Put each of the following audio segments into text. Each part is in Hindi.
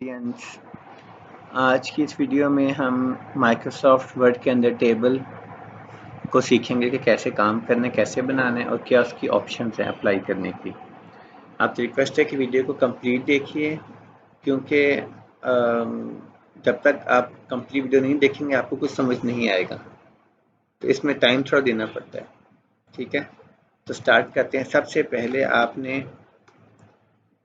ऑडियंस, आज की इस वीडियो में हम माइक्रोसॉफ्ट वर्ड के अंदर टेबल को सीखेंगे कि कैसे काम करना है, कैसे बनाना है और क्या उसकी ऑप्शंस हैं अप्लाई करने की। आपसे रिक्वेस्ट है कि वीडियो को कंप्लीट देखिए, क्योंकि जब तक आप कंप्लीट वीडियो नहीं देखेंगे आपको कुछ समझ नहीं आएगा, तो इसमें टाइम थोड़ा देना पड़ता है। ठीक है, तो स्टार्ट करते हैं। सबसे पहले आपने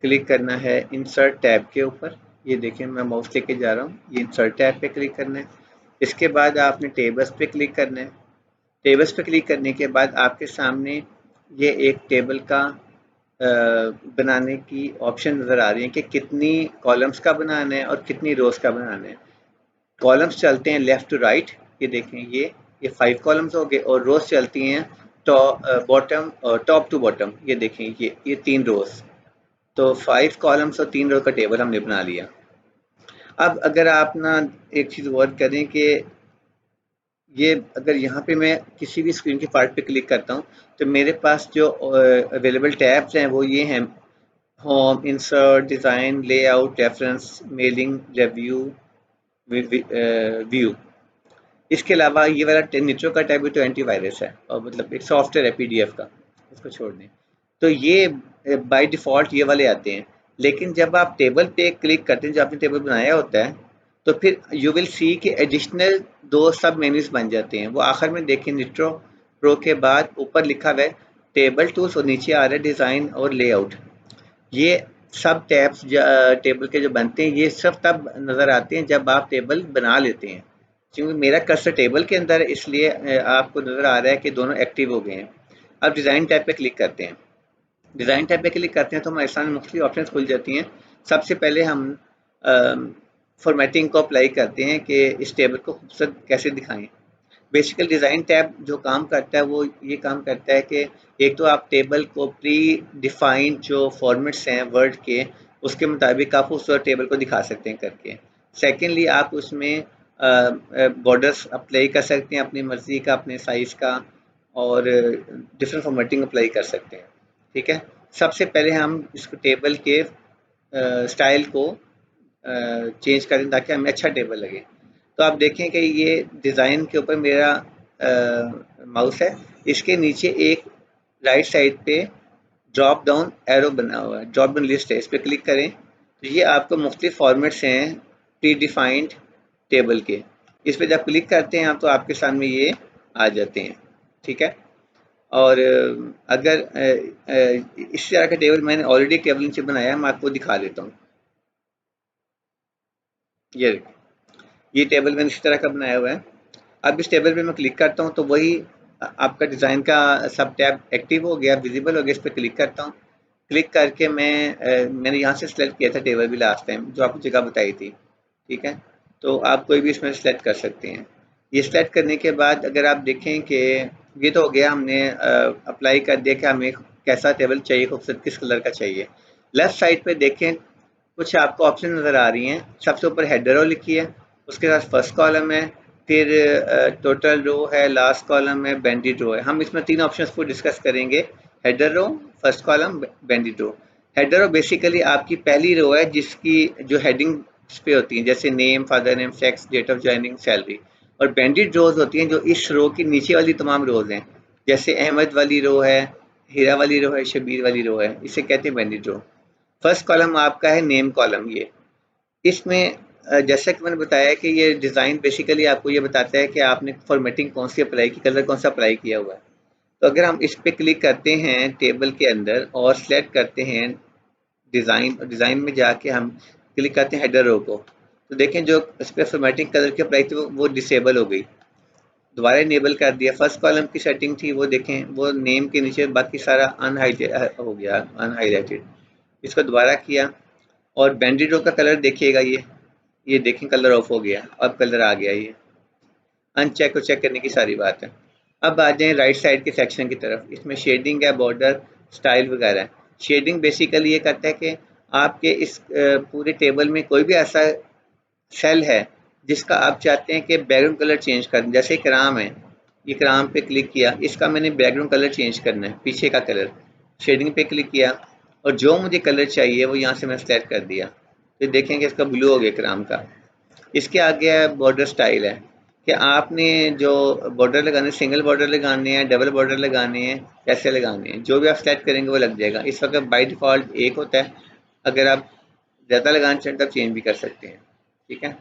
क्लिक करना है इंसर्ट टैब के ऊपर। ये देखें, मैं माउस लेके जा रहा हूँ, ये इंसर्ट टैब पे क्लिक करना है। इसके बाद आपने टेबल्स पे क्लिक करना है। टेबल्स पे क्लिक करने के बाद आपके सामने ये एक टेबल का बनाने की ऑप्शन नज़र आ रही है कि कितनी कॉलम्स का बनाना है और कितनी रोज़ का बनाना है। कॉलम्स चलते हैं लेफ़्ट टू राइट, ये देखें, ये 5 कॉलम्स हो गए, और रोज़ चलती हैं बॉटम टॉप टू बॉटम। ये देखें, ये 3 रोज़, तो 5 कॉलम्स और 3 रो का टेबल हमने बना लिया। अब अगर आप ना एक चीज़ गौर करें कि ये अगर यहाँ पे मैं किसी भी स्क्रीन के पार्ट पे क्लिक करता हूँ तो मेरे पास जो अवेलेबल टैब्स हैं वो ये हैं: home, insert, design, layout, reference, mailing, review, view. इसके अलावा ये वाला निट्रो का टैब भी तो एंटीवायरस है, और मतलब एक सॉफ्टवेयर है पीडीएफ का, उसको छोड़ दें। तो ये बाय डिफ़ॉल्ट ये वाले आते हैं। लेकिन जब आप टेबल पे क्लिक करते हैं, जो आपने टेबल बनाया होता है, तो फिर यू विल सी कि एडिशनल 2 सब मेन्यूज़ बन जाते हैं। वो आखिर में देखें, निट्रो प्रो के बाद ऊपर लिखा हुआ है टेबल टूल्स, और नीचे आ रहा है डिज़ाइन और लेआउट। ये सब टैब्स टेबल के जो बनते हैं, ये सब तब नज़र आते हैं जब आप टेबल बना लेते हैं। क्योंकि मेरा कर्सर टेबल के अंदर है, इसलिए आपको नज़र आ रहा है कि दोनों एक्टिव हो गए हैं। अब डिज़ाइन टैब पे क्लिक करते हैं। डिज़ाइन टैब पे क्लिक करते हैं तो हमारे सामने मुख्तलिफ ऑप्शंस खुल जाती हैं। सबसे पहले हम फॉर्मेटिंग को अप्लाई करते हैं कि इस टेबल को खूबसूरत कैसे दिखाएं। बेसिकल डिज़ाइन टैब जो काम करता है वो ये काम करता है कि एक तो आप टेबल को प्री डिफाइंड जो फॉर्मेट्स हैं वर्ड के, उसके मुताबिक आप उस टेबल को दिखा सकते हैं करके। सेकेंडली, आप उसमें बॉर्डर्स अप्लाई कर सकते हैं अपनी मर्ज़ी का, अपने साइज़ का, और डिफरेंट फॉर्मेटिंग अप्लाई कर सकते हैं। ठीक है, सबसे पहले हम इसको टेबल के स्टाइल को चेंज करें ताकि हमें अच्छा टेबल लगे। तो आप देखें कि ये डिज़ाइन के ऊपर मेरा माउस है, इसके नीचे एक राइट साइड पे ड्रॉप डाउन एरो बना हुआ है, ड्रॉप डाउन लिस्ट है, इस पर क्लिक करें तो ये आपको मुख्तलिफ फॉर्मेट्स हैं प्री डिफाइंड टेबल के। इस पर जब क्लिक करते हैं आप तो आपके सामने ये आ जाते हैं। ठीक है, और अगर इस तरह का टेबल मैंने ऑलरेडी टेबल नीचे बनाया है, मैं आपको दिखा देता हूँ। ये टेबल मैंने इस तरह का बनाया हुआ है। अब इस टेबल पे मैं क्लिक करता हूँ तो वही आपका डिज़ाइन का सब टैब एक्टिव हो गया, विजिबल हो गया। इस पर क्लिक करता हूँ। क्लिक करके मैंने यहाँ से सेलेक्ट किया था टेबल भी लास्ट टाइम, जो आपको जगह बताई थी। ठीक है, तो आप कोई भी इसमें सेलेक्ट कर सकते हैं। ये सेलेक्ट करने के बाद अगर आप देखें कि ये तो हो गया, हमने अप्लाई कर दिया कि हमें कैसा टेबल चाहिए, खूबसूरत किस कलर का चाहिए। लेफ़्ट साइड पे देखें, कुछ आपको ऑप्शन नज़र आ रही हैं। सबसे ऊपर हेडर रो लिखी है, उसके साथ फर्स्ट कॉलम है, फिर टोटल रो है, लास्ट कॉलम है, बैंडेड रो है। हम इसमें 3 ऑप्शंस को डिस्कस करेंगे: हेडर रो, फर्स्ट कॉलम, बैंडेड रो। हेडर रो बेसिकली आपकी पहली रो है जिसकी जो हेडिंग पे होती हैं, जैसे name, father name, sex, date of joining, salary. और बैंडेड रोज होती हैं जो इस रो की नीचे वाली तमाम रोज हैं, जैसे अहमद वाली रो है, हीरा वाली रो है, शबीर वाली रो है, इसे कहते हैं बैंडेड रो। फर्स्ट कॉलम आपका है नेम कॉलम। ये इसमें जैसा कि मैंने बताया कि ये डिज़ाइन बेसिकली आपको ये बताता है कि आपने फॉर्मेटिंग कौन सी अप्लाई की, कलर कौन सा अप्लाई किया हुआ है। तो अगर हम इस पे क्लिक करते हैं टेबल के अंदर और सेलेक्ट करते हैं डिज़ाइन, और डिज़ाइन में जाके हम क्लिक करते हैं हेडर रो को, तो देखें जो इस पर फॉर्मेटिंग कलर की अप्लाई थी वो डिसेबल हो गई, दोबारा इनेबल कर दिया। फर्स्ट कॉलम की सेटिंग थी वो देखें, वो नेम के नीचे बाकी सारा अनहाइलाइटेड हो गया, अनहाइलाइटेड। इसको दोबारा किया, और बैंडेड रो का कलर देखिएगा, ये देखें कलर ऑफ हो गया, अब कलर आ गया। ये अनचेक और चेक करने की सारी बात है। अब आ जाएं राइट साइड के सेक्शन की तरफ। इसमें शेडिंग है, बॉर्डर, स्टाइल वगैरह है। शेडिंग बेसिकली ये करता है कि आपके इस पूरे टेबल में कोई भी ऐसा सेल है जिसका आप चाहते हैं कि बैकग्राउंड कलर चेंज कर दें। जैसे कराम है, ये कराम पे क्लिक किया, इसका मैंने बैकग्राउंड कलर चेंज करना है, पीछे का कलर। शेडिंग पे क्लिक किया और जो मुझे कलर चाहिए वो यहाँ से मैं सेलेक्ट कर दिया। तो देखेंगे इसका ब्लू हो गया इकराम का। इसके आगे बॉर्डर स्टाइल है कि आपने जो बॉर्डर लगाने, सिंगल बॉर्डर लगाने हैं, डबल बॉर्डर लगाने हैं, कैसे लगाने हैं, जो भी आप सेलेक्ट करेंगे वो लग जाएगा। इस वक्त बाय डिफ़ॉल्ट एक होता है, अगर आप ज़्यादा लगाना चाहें तो आप चेंज भी कर सकते हैं। ठीक है,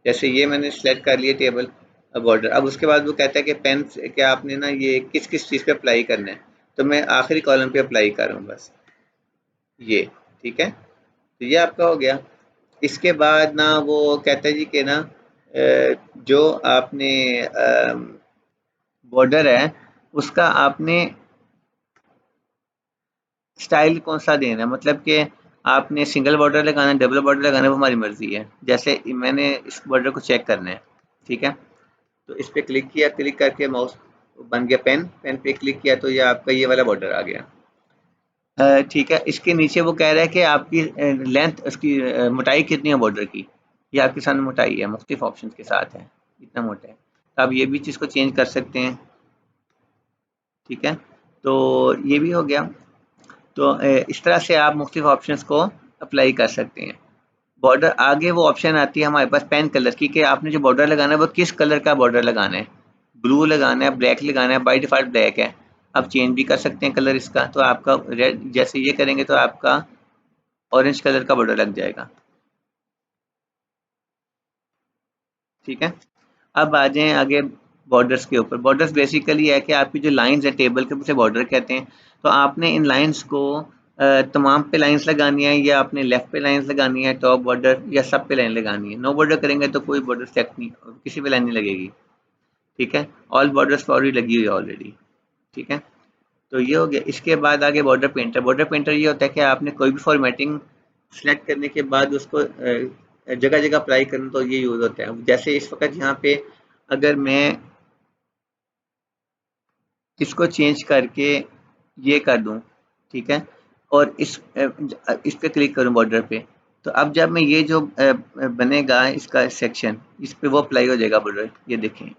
जैसे ये मैंने सेलेक्ट कर लिया टेबल बॉर्डर। अब उसके बाद वो कहता है कि पेन के आपने ना ये किस किस चीज़ पे अप्लाई करना है, तो मैं आखिरी कॉलम पे अप्लाई कर रहा हूँ बस ये। ठीक है, तो ये आपका हो गया। इसके बाद ना वो कहता है जी कि ना जो आपने बॉर्डर है उसका आपने स्टाइल कौन सा देना है, मतलब कि आपने सिंगल बॉर्डर लगाना है, डबल बॉर्डर लगाना है, वो हमारी मर्जी है। जैसे मैंने इस बॉर्डर को चेक करना है। ठीक है, तो इस पे क्लिक किया, क्लिक करके माउस बन गया पेन, पेन पे क्लिक किया तो ये आपका ये वाला बॉर्डर आ गया। ठीक है, इसके नीचे वो कह रहा है कि आपकी लेंथ, उसकी मोटाई कितनी है बॉर्डर की। ये आपके सामने मोटाई है, मुख्तलिफ ऑप्शन के साथ है, इतना मोटा है। तो आप ये भी चीज़ को चेंज कर सकते हैं। ठीक है, तो ये भी हो गया। तो इस तरह से आप मुख्तलिफ ऑप्शंस को अप्लाई कर सकते हैं। बॉर्डर आगे वो ऑप्शन आती है हमारे पास पेन कलर की, कि आपने जो बॉर्डर लगाना है वो किस कलर का बॉर्डर लगाना है, ब्लू लगाना है, ब्लैक लगाना है। बाय डिफ़ॉल्ट ब्लैक है, आप चेंज भी कर सकते हैं कलर इसका। तो आपका रेड, जैसे ये करेंगे तो आपका ऑरेंज कलर का बॉर्डर लग जाएगा। ठीक है, अब आ जाएं आगे बॉर्डर्स के ऊपर। बॉर्डर्स बेसिकली है कि आपकी जो लाइंस है टेबल के, उसे बॉर्डर कहते हैं। तो आपने इन लाइंस को तमाम पे लाइंस लगानी है, या आपने लेफ्ट पे लाइंस लगानी है, टॉप बॉर्डर, या सब पे लाइन लगानी है। नो बॉर्डर करेंगे तो कोई बॉर्डर सेलेक्ट नहीं, किसी पे लाइन नहीं लगेगी। ठीक है, ऑल बॉर्डर्स पर ऑलरेडी लगी हुई है ऑलरेडी। ठीक है, तो ये हो गया। इसके बाद आगे बॉर्डर पेंटर। बॉर्डर पेंटर ये होता है कि आपने कोई भी फॉर्मेटिंग सेलेक्ट करने के बाद उसको जगह जगह अप्लाई करना, तो ये यूज़ होता है। जैसे इस वक्त यहाँ पे अगर मैं इसको चेंज करके ये कर दूं, ठीक है, और इस पे क्लिक करूं बॉर्डर पे, तो अब जब मैं ये जो बनेगा इसका सेक्शन, इस पे वो अप्लाई हो जाएगा बॉर्डर। ये देखें,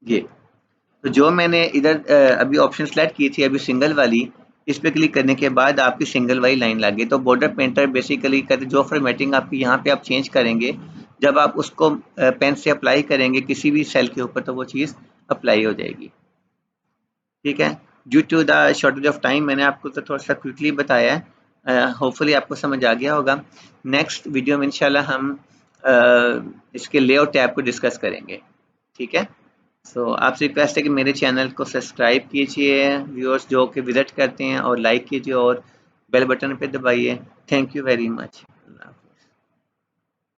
ये तो जो मैंने इधर अभी ऑप्शन सेलेक्ट की थी अभी सिंगल वाली, इस पे क्लिक करने के बाद आपकी सिंगल वाली लाइन लग गई। तो बॉर्डर पेंटर बेसिकली कहते जो फॉर्मेटिंग आपकी यहाँ पे आप चेंज करेंगे, जब आप उसको पेन से अप्लाई करेंगे किसी भी सेल के ऊपर, तो वो चीज़ अप्लाई हो जाएगी। ठीक है, due to the shortage of time मैंने आपको तो थोड़ा सा क्विकली बताया है। होपफुली आपको समझ आ गया होगा। नेक्स्ट वीडियो में इंशाल्लाह हम इसके लेआउट टैब को डिस्कस करेंगे। ठीक है, सो आपसे रिक्वेस्ट है कि मेरे चैनल को सब्सक्राइब कीजिए, व्यूअर्स जो कि विजिट करते हैं, और लाइक कीजिए और बेल बटन पे दबाइए। Thank you very much.